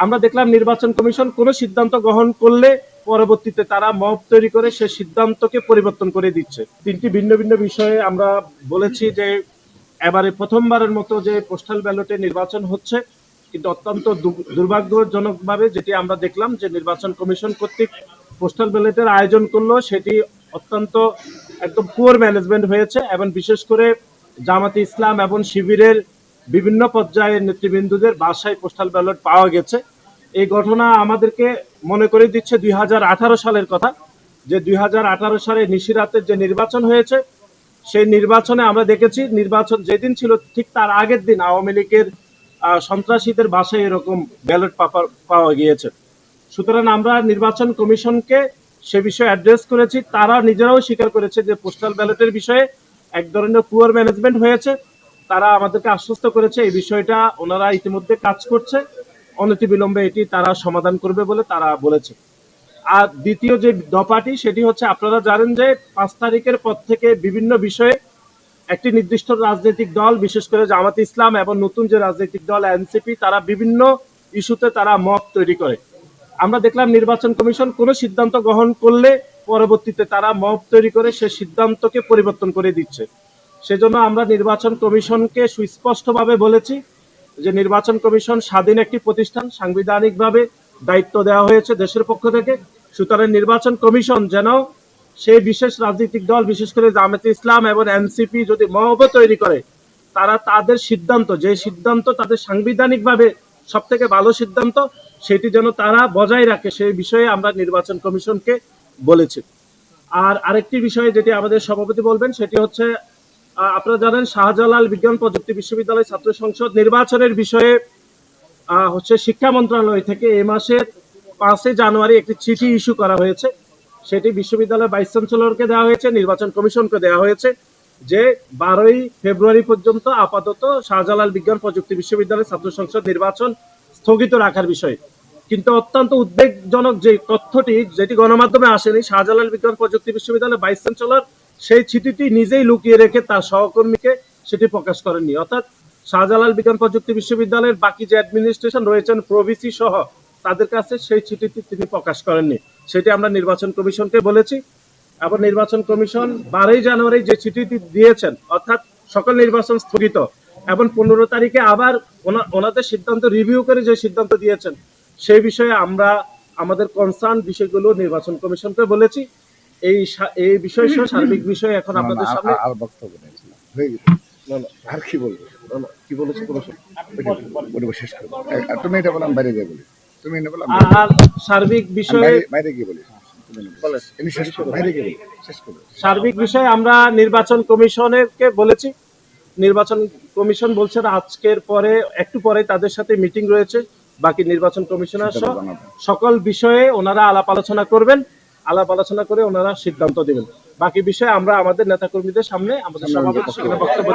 আমরা দেখলাম নির্বাচন কমিশন কোনো সিদ্ধান্ত গ্রহণ করলে পরবর্তীতে তারা মব তৈরি করে সে সিদ্ধান্তকে পরিবর্তন করে দিচ্ছে। তিনটি ভিন্ন ভিন্ন বিষয়ে আমরা বলেছি যে এবারে প্রথমবারের মতো যে পোস্টাল ব্যালটে নির্বাচন হচ্ছে, কিন্তু অত্যন্ত দুর্ভাগ্যজনকভাবে যেটি আমরা দেখলাম যে নির্বাচন কমিশন কর্তৃক পোস্টাল ব্যালটের আয়োজন করলো সেটি অত্যন্ত একদম পুয়ার ম্যানেজমেন্ট হয়েছে, এবং বিশেষ করে জামাতে ইসলাম এবং শিবিরের বিভিন্ন পর্যায়ের নেতৃবৃন্দদের বাসায় পোস্টাল ব্যালট পাওয়া গেছে। এই ঘটনা আমাদেরকে মনে করে দিচ্ছে 2018 সালের কথা, যে 2018 সালে নিশিরাতের যে নির্বাচন হয়েছে সেই নির্বাচনে আমরা দেখেছি নির্বাচন যেদিন ছিল ঠিক তার আগের দিন আওয়ামী লীগের সন্ত্রাসীদের বাসায় এরকম ব্যালট পাওয়া গিয়েছে। সুতরাং আমরা নির্বাচন কমিশনকে সে বিষয়ে অ্যাড্রেস করেছি, তারা নিজেরাও স্বীকার করেছে যে পোস্টাল ব্যালটের বিষয়ে এক ধরনের পুয়ার ম্যানেজমেন্ট হয়েছে। তারা আমাদেরকে আশ্বস্ত করেছে এই বিষয়টা ওনারা ইতিমধ্যে কাজ করছে, অনতিবিলম্বে এটি তারা সমাধান করবে বলে তারা বলেছে। আর দ্বিতীয় যে দফাটি সেটি হচ্ছে, আপনারা জানেন যে 5 তারিখের পর থেকে বিভিন্ন বিষয়ে একটি নির্দিষ্ট রাজনৈতিক দল, বিশেষ করে জামাতে ইসলাম এবং নতুন যে রাজনৈতিক দল এনসিপি, তারা বিভিন্ন ইস্যুতে তারা মত তৈরি করে। আমরা দেখলাম নির্বাচন কমিশন কোনো সিদ্ধান্ত গ্রহণ করলে পরবর্তীতে তারা মব তৈরি করে সে সিদ্ধান্তকে পরিবর্তন করে দিচ্ছে। সেজন্য আমরা নির্বাচন কমিশনকে সুস্পষ্টভাবে বলেছি যে নির্বাচন কমিশন স্বাধীন একটি প্রতিষ্ঠান, সাংবিধানিকভাবে দায়িত্ব দেওয়া হয়েছে দেশের পক্ষ থেকে। সুতরাং নির্বাচন কমিশন যেন সেই বিশেষ রাজনৈতিক দল, বিশেষ করে জামায়াতে ইসলাম এবং এনসিপি যদি মব তৈরি করে, তারা তাদের সিদ্ধান্ত, যে সিদ্ধান্ত তাদের সাংবিধানিকভাবে সব থেকে ভালো সিদ্ধান্ত, সেটি যেন তারা বজায় রাখে, সেই বিষয়ে আমরা নির্বাচন কমিশনকে বলেছি। আর আরেকটি বিষয় যেটি আমাদের সভাপতি বলবেন সেটি হচ্ছে, আপনারা জানেন শাহজালাল বিজ্ঞান প্রযুক্তি বিশ্ববিদ্যালয় ছাত্র সংসদ নির্বাচনের বিষয়ে হচ্ছে শিক্ষা মন্ত্রণালয় থেকে এই মাসের 5 জানুয়ারি একটি চিঠি ইস্যু করা হয়েছে। সেটি বিশ্ববিদ্যালয়ের ভাইস চ্যান্সেলরকে দেওয়া হয়েছে, নির্বাচন কমিশনকে দেওয়া হয়েছে, যে 12 ফেব্রুয়ারি পর্যন্ত আপাতত শাহজালাল বিজ্ঞান প্রযুক্তি বিশ্ববিদ্যালয় ছাত্র সংসদ নির্বাচন স্থগিত রাখার বিষয়ে। কিন্তু অত্যন্ত উদ্বেগজনক যে তথ্যটি, যেটি গণমাধ্যমে আসেনি, শাহজালাল বিজ্ঞান প্রযুক্তি বিশ্ববিদ্যালয়ের ভাইস চ্যান্সেলর সেই চিঠিটি নিজেই লুকিয়ে রেখে তার সহকর্মীকে সেটি প্রকাশ করেননি। অর্থাৎ শাহজালাল বিজ্ঞান প্রযুক্তি বিশ্ববিদ্যালয়ের বাকি যে অ্যাডমিনিস্ট্রেশন রয়েছেন, প্রভিসি সহ, তাদের কাছে সেই চিঠিটি তিনি প্রকাশ করেননি। সেটি আমরা নির্বাচন কমিশনকে বলেছি, এবং নির্বাচন কমিশন 12 জানুয়ারি যে চিঠিটি দিয়েছেন, অর্থাৎ সকল নির্বাচন স্থগিত, এবং 15 তারিখে আবার ওনাদের সিদ্ধান্ত রিভিউ করে যে সিদ্ধান্ত দিয়েছেন, সেই বিষয়ে আমরা আমাদের কনসার্ন বিষয়গুলো নির্বাচন কমিশনকে বলেছি। এই বিষয় সহ সার্বিক বিষয় এখন আপনাদের সামনে আর বক্তব্য নিয়েছিলাম হয়ে গেছে। আর কি বলবো, কি বলেছি শেষ করবো। তুমি এটা বললাম বাইরে যাই বলি, তুমি এটা বললাম আর সার্বিক বিষয়ে বাইরে গিয়ে বলি, সার্বিক বিষয়ে আমরা নির্বাচন কমিশনকে বলেছি। নির্বাচন কমিশন বলছেন আজকের পরে একটু পরে তাদের সাথে মিটিং রয়েছে, বাকি নির্বাচন কমিশনার সহ সকল বিষয়ে ওনারা আলাপ আলোচনা করবেন, আলাপ আলোচনা করে ওনারা সিদ্ধান্ত দেবেন। বাকি বিষয়ে আমরা আমাদের নেতাকর্মীদের সামনে আমাদের সভাপতি সেখানে বক্তব্য